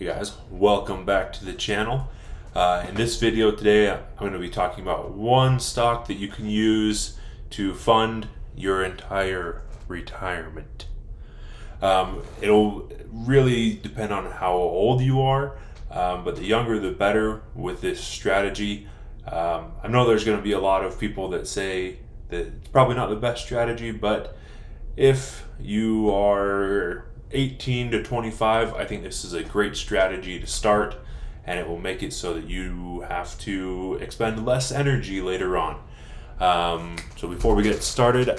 Hey guys, welcome back to the channel. In this video today, I'm going to be talking about one stock that you can use to fund your entire retirement. It'll really depend on how old you are, but the younger the better with this strategy. I know there's going to be a lot of people that say that it's probably not the best strategy, but if you are 18 to 25, I think this is a great strategy to start, and it will make it so that you have to expend less energy later on. So before we get started,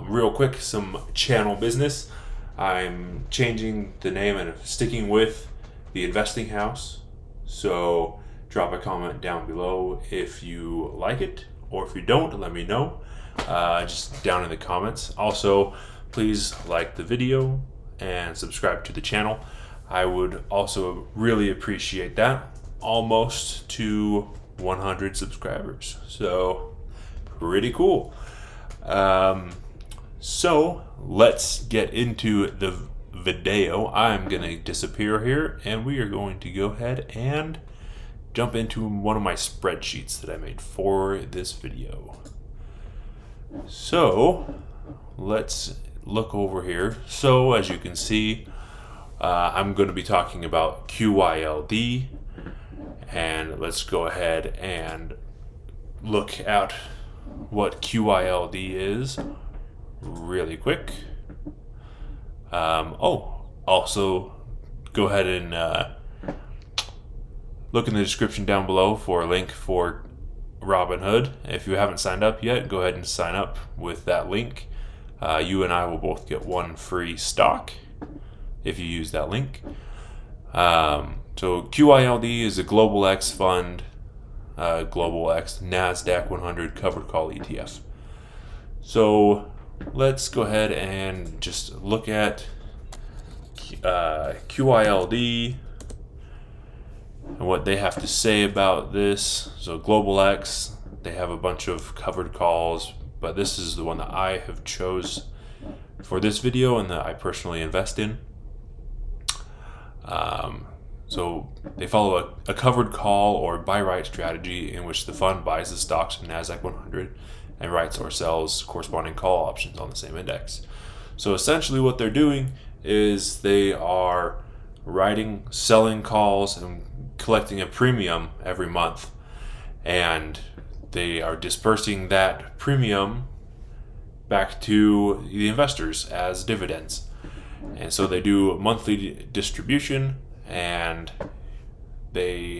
real quick, some channel business. I'm changing the name and sticking with the Investing House. So drop a comment down below if you like it, or if you don't, let me know. Just down in the comments. Also, please like the video and subscribe to the channel. I would also really appreciate that. Almost to 100 subscribers, so pretty cool. So let's get into the video. I'm gonna disappear here, and we are going to go ahead and jump into one of my spreadsheets that I made for this video. So let's look over here. So as you can see, I'm going to be talking about QYLD, and let's go ahead and look at what QYLD is really quick. Also go ahead and look in the description down below for a link for Robinhood. If you haven't signed up yet, go ahead and sign up with that link. You and I will both get one free stock if you use that link. So QYLD is a Global X fund, Global X NASDAQ 100 covered call ETF. So let's go ahead and just look at QYLD and what they have to say about this. So Global X, they have a bunch of covered calls, but this is the one that I have chose for this video and that I personally invest in. So they follow a covered call or buy right strategy in which the fund buys the stocks in NASDAQ 100 and writes or sells corresponding call options on the same index. So essentially what they're doing is they are writing, selling calls and collecting a premium every month, and they are dispersing that premium back to the investors as dividends. And so they do monthly distribution, and it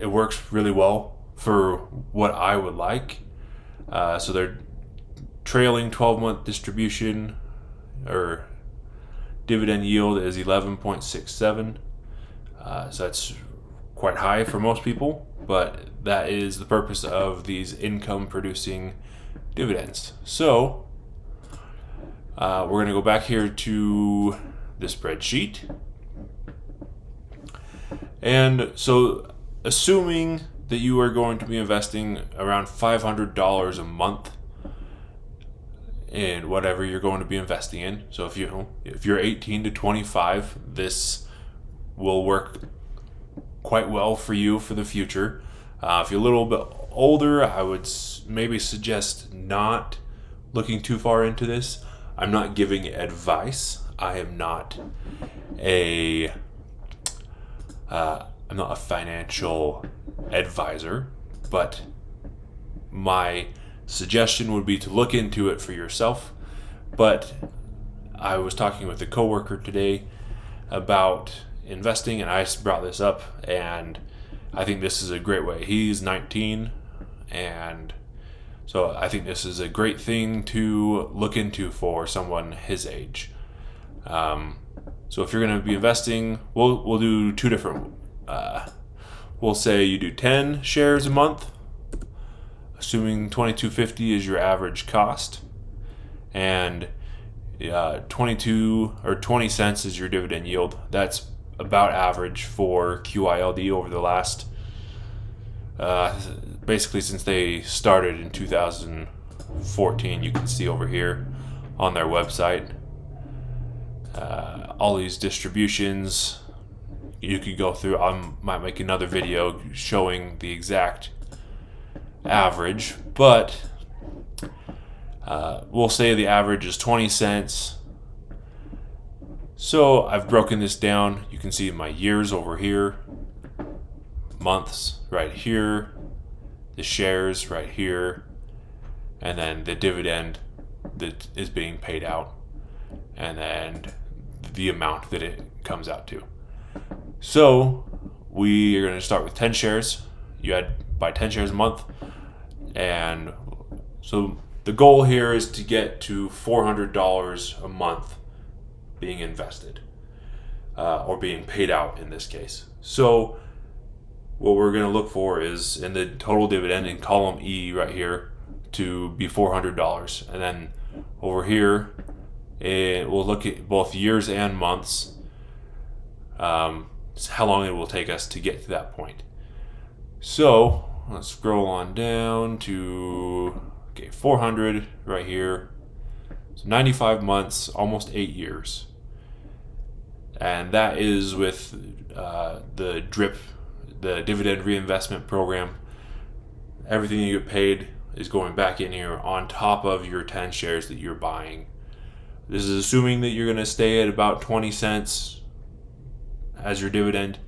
works really well for what I would like. So their trailing 12-month distribution or dividend yield is 11.67. So that's quite high for most people, but that is the purpose of these income producing dividends. So we're going to go back here to the spreadsheet. And so assuming that you are going to be investing around $500 a month in whatever you're going to be investing in. So if you're 18 to 25, this will work quite well for you for the future. If you're a little bit older, I would maybe suggest not looking too far into this. I'm not giving advice. I am not I'm not a financial advisor, but my suggestion would be to look into it for yourself. But I was talking with a coworker today about investing, and I brought this up, and I think this is a great way. He's 19, and so I think this is a great thing to look into for someone his age. So if you're going to be investing, we'll do two different. We'll say you do 10 shares a month, assuming $22.50 is your average cost, and 22 or 20 cents is your dividend yield. That's about average for QYLD over the last basically since they started in 2014. You can see over here on their website. all these distributions. You could go through. I might make another video showing the exact average, but we'll say the average is 20 cents. So I've broken this down. You can see my years over here, months right here, the shares right here, and then the dividend that is being paid out, and then the amount that it comes out to. So we are going to start with 10 shares. You had buy 10 shares a month, and so the goal here is to get to $400 a month being invested, or being paid out in this case. So what we're going to look for is in the total dividend in column E right here to be $400, and then over here we'll look at both years and months, how long it will take us to get to that point. So let's scroll on down to 400 right here. So 95 months, almost 8 years, and that is with the DRIP, the dividend reinvestment program. Everything you get paid is going back in here on top of your 10 shares that you're buying. This is assuming that you're going to stay at about 20 cents as your dividend.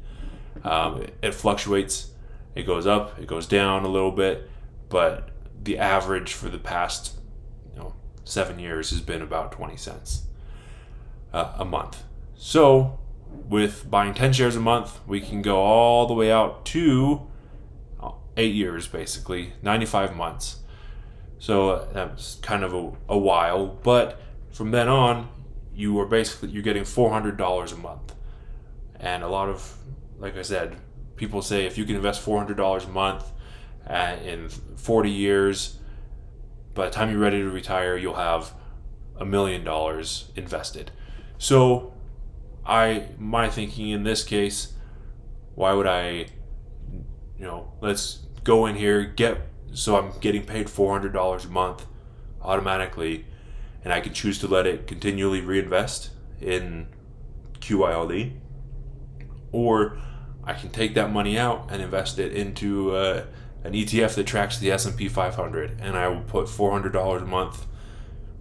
It fluctuates. It goes up, it goes down a little bit, but the average for the past 7 years has been about 20 cents a month. So with buying 10 shares a month, we can go all the way out to 8 years, basically 95 months. So that's kind of a while, but from then on, you're getting $400 a month. And a lot of, like I said, people say if you can invest $400 a month in 40 years, by the time you're ready to retire, you'll have $1 million invested. So my thinking in this case, why would I, let's go in here, so I'm getting paid $400 a month automatically, and I can choose to let it continually reinvest in QYLD, or I can take that money out and invest it into an ETF that tracks the S&P 500, and I will put $400 a month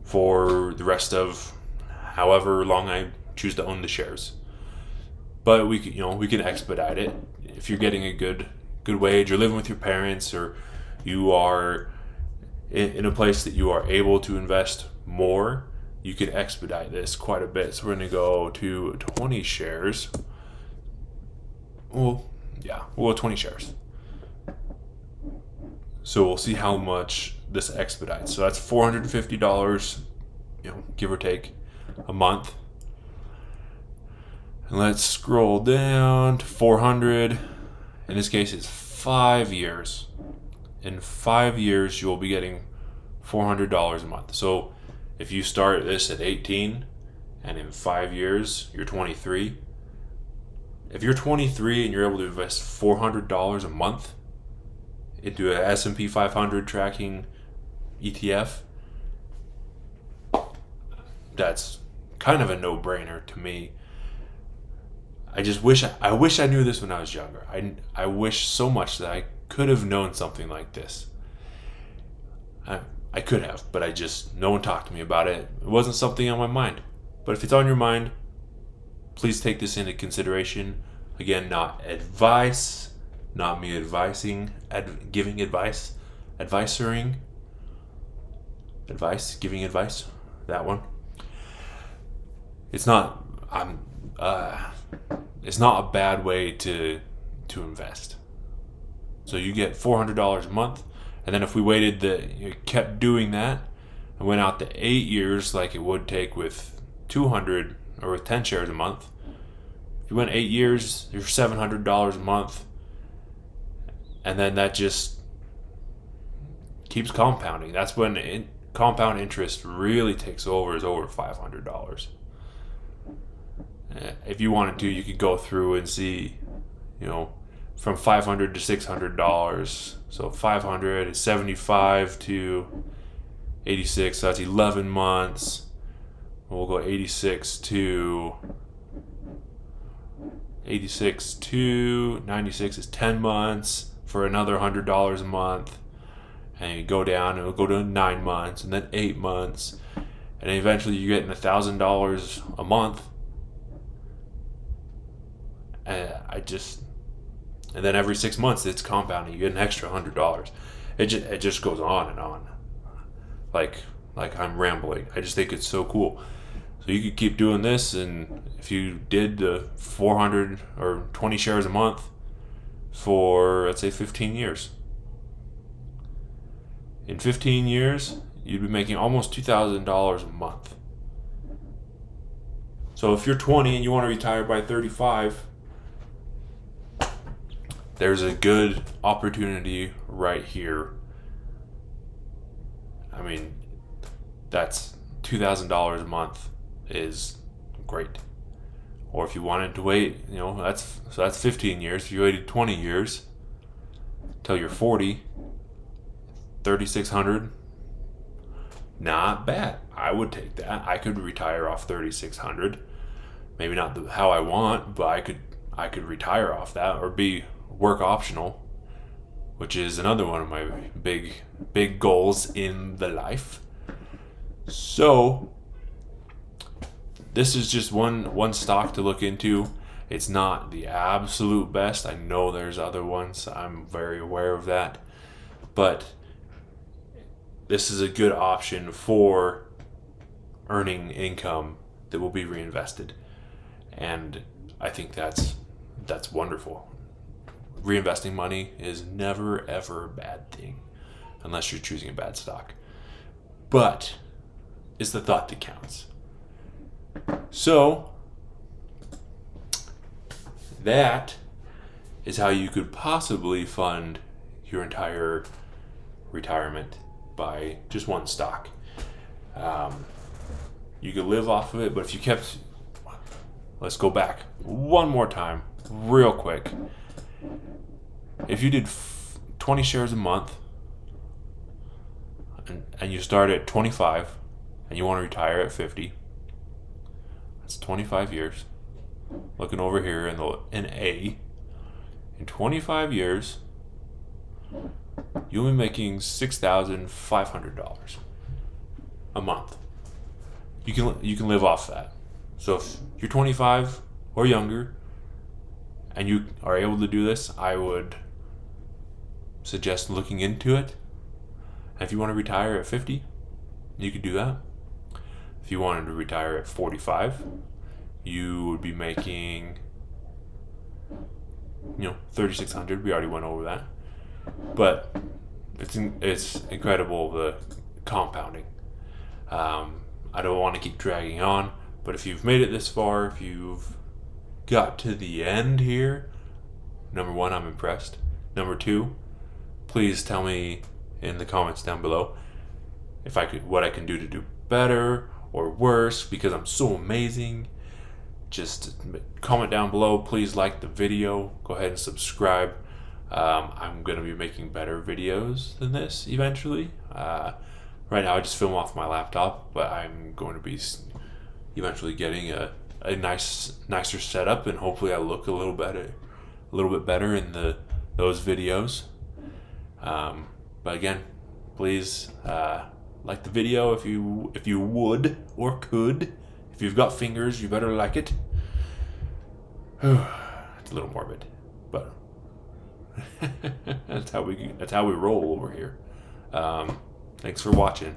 for the rest of however long I choose to own the shares. But we can expedite it. If you're getting a good wage, or living with your parents, or you are in a place that you are able to invest more, you can expedite this quite a bit. So we're going to go to 20 shares. We'll go 20 shares. So we'll see how much this expedites. So that's $450, give or take, a month. And let's scroll down to 400. In this case, it's 5 years. In 5 years, you'll be getting $400 a month. So if you start this at 18, and in 5 years, you're 23. If you're 23 and you're able to invest $400 a month into an S&P 500 tracking ETF, that's kind of a no-brainer to me. I wish I knew this when I was younger. I wish so much that I could have known something like this. I could have, but no one talked to me about it. It wasn't something on my mind. But if it's on your mind, please take this into consideration. Again, not advice, not me advising, giving advice, giving advice, that one. It's not a bad way to invest. So you get $400 a month, and then if we kept doing that and went out to 8 years, like it would take with 200 or with 10 shares a month, if you went 8 years, you're $700 a month, and then that just keeps compounding. That's when compound interest really takes over, is over $500. If you wanted to, you could go through and see, from $500 to $600. So 500 is 75 to 86. So that's 11 months. we'll go 86 to 96 is 10 months for another $100 a month. And you go down, and it'll go to 9 months, and then 8 months, and then eventually you're getting $1,000 a month. And then every 6 months it's compounding. You get an extra $100. It just goes on and on. Like I'm rambling. I just think it's so cool. So you could keep doing this, and if you did the 400 or 20 shares a month for, let's say, 15 years. In 15 years, you'd be making almost $2,000 a month. So if you're 20 and you want to retire by 35, there's a good opportunity right here. I mean, that's $2,000 a month is great. Or if you wanted to wait, that's 15 years. If you waited 20 years till you're 40, 3,600, not bad. I would take that. I could retire off 3,600. Maybe not how I want, but I could retire off that, or be work optional, which is another one of my big goals in the life. So this is just one stock to look into. It's not the absolute best. I know there's other ones. I'm very aware of that. But this is a good option for earning income that will be reinvested. And I think that's wonderful. Reinvesting money is never ever a bad thing, unless you're choosing a bad stock. But it's the thought that counts. So that is how you could possibly fund your entire retirement, by just one stock. You could live off of it, but if you kept, let's go back one more time real quick. If you did 20 shares a month, and you start at 25 and you want to retire at 50, that's 25 years. Looking over here in A, in 25 years, you'll be making $6,500 a month. You can live off that. So if you're 25 or younger and you are able to do this, I would suggest looking into it. And if you want to retire at 50, you could do that. If you wanted to retire at 45, you would be making $3,600. We already went over that. But it's incredible, the compounding. I don't want to keep dragging on, but if you've made it this far, if you've got to the end here, number one, I'm impressed. Number two, please tell me in the comments down below what I can do to do better or worse, because I'm so amazing. Just comment down below. Please like the video. Go ahead and subscribe. I'm going to be making better videos than this eventually. Right now I just film off my laptop, but I'm going to be eventually getting a nicer setup, and hopefully I look a little bit better in those videos. But again, please like the video if you would or could. If you've got fingers, you better like it. It's a little morbid, but that's how we roll over here. Thanks for watching.